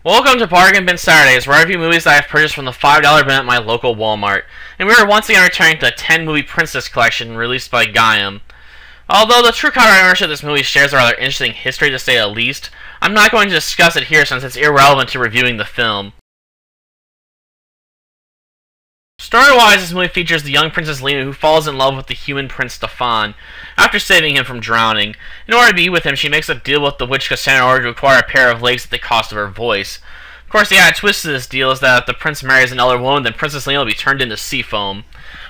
Welcome to Bargain Bin Saturdays, where I review movies that I've purchased from the $5 bin at my local Walmart. And we are once again returning to the 10-movie Princess Collection released by GoodTimes. Although the true copyright ownership of this movie shares a rather interesting history to say the least, I'm not going to discuss it here since it's irrelevant to reviewing the film. Story-wise, this movie features the young Princess Lena who falls in love with the human Prince Stefan after saving him from drowning. In order to be with him, she makes a deal with the witch Cassandra in order to acquire a pair of legs at the cost of her voice. Of course, the added twist to this deal is that if the prince marries another woman, then Princess Lena will be turned into sea foam.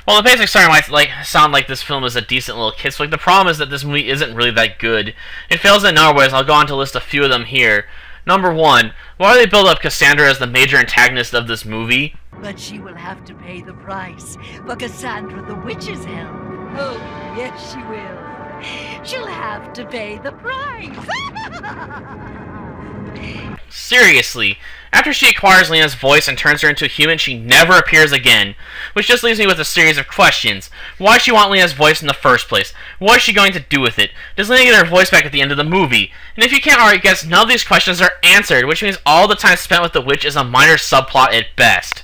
While the basic story might sound like this film is a decent little kids flick, the problem is that this movie isn't really that good. It fails in a number of ways. I'll go on to list a few of them here. Number 1. Why do they build up Cassandra as the major antagonist of this movie? But she will have to pay the price for Cassandra the Witch's help. Oh, yes, she will. She'll have to pay the price. Seriously, after she acquires Lena's voice and turns her into a human, she never appears again. Which just leaves me with a series of questions. Why does she want Lena's voice in the first place? What is she going to do with it? Does Lena get her voice back at the end of the movie? And if you can't already guess, none of these questions are answered, which means all the time spent with the witch is a minor subplot at best.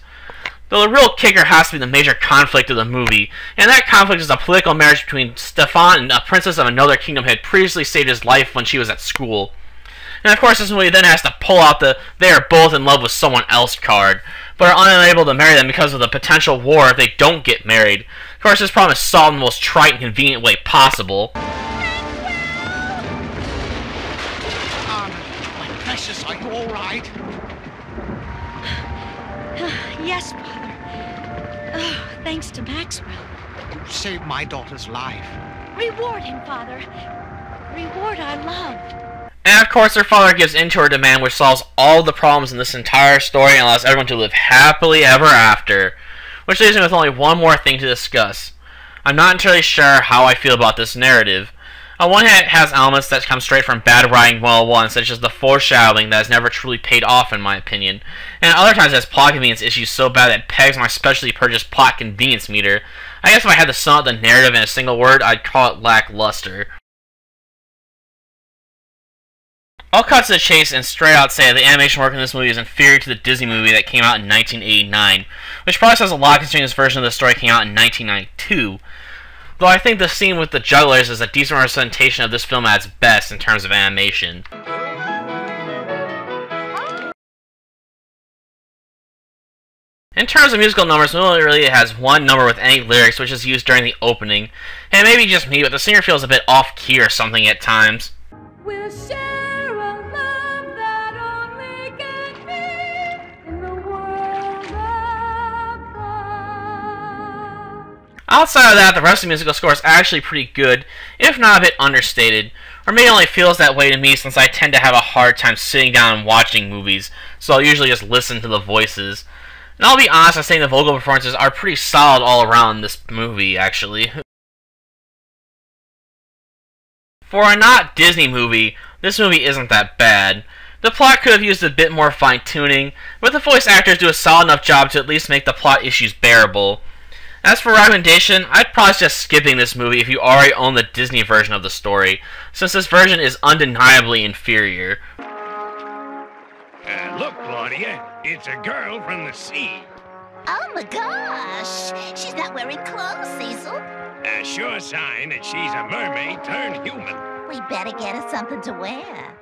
Though the real kicker has to be the major conflict of the movie, and that conflict is a political marriage between Stefan and a princess of another kingdom who had previously saved his life when she was at school. And of course this movie then has to pull out the "they are both in love with someone else" card, but are unable to marry them because of the potential war if they don't get married. Of course this problem is solved in the most trite and convenient way possible. My precious, are you alright? Yes, Father. Oh, thanks to Maxwell. You saved my daughter's life. Reward him, Father. Reward our love. And of course, her father gives in to her demand, which solves all the problems in this entire story and allows everyone to live happily ever after. Which leaves me with only one more thing to discuss. I'm not entirely sure how I feel about this narrative. On one hand, it has elements that come straight from bad writing 101, such as the foreshadowing that has never truly paid off, in my opinion. And at other times, it has plot convenience issues so bad that it pegs my specially purchased plot convenience meter. I guess if I had to sum up the narrative in a single word, I'd call it lackluster. I'll cut to the chase and straight out say that the animation work in this movie is inferior to the Disney movie that came out in 1989, which probably says a lot considering this version of the story came out in 1992. Though I think the scene with the jugglers is a decent representation of this film at its best in terms of animation. In terms of musical numbers, the movie really has one number with any lyrics, which is used during the opening. And it may be just me, but the singer feels a bit off-key or something at times. We'll share a love that only can be in the world above. Outside of that, the rest of the musical score is actually pretty good, if not a bit understated. Or maybe it only feels that way to me since I tend to have a hard time sitting down and watching movies, so I'll usually just listen to the voices. And I'll be honest, I'm saying the vocal performances are pretty solid all around this movie, actually. For a not Disney movie, this movie isn't that bad. The plot could have used a bit more fine-tuning, but the voice actors do a solid enough job to at least make the plot issues bearable. As for recommendation, I'd probably suggest skipping this movie if you already own the Disney version of the story, since this version is undeniably inferior. Look, Claudia, it's a girl from the sea. Oh my gosh! She's not wearing clothes, Cecil. A sure sign that she's a mermaid turned human. We better get her something to wear.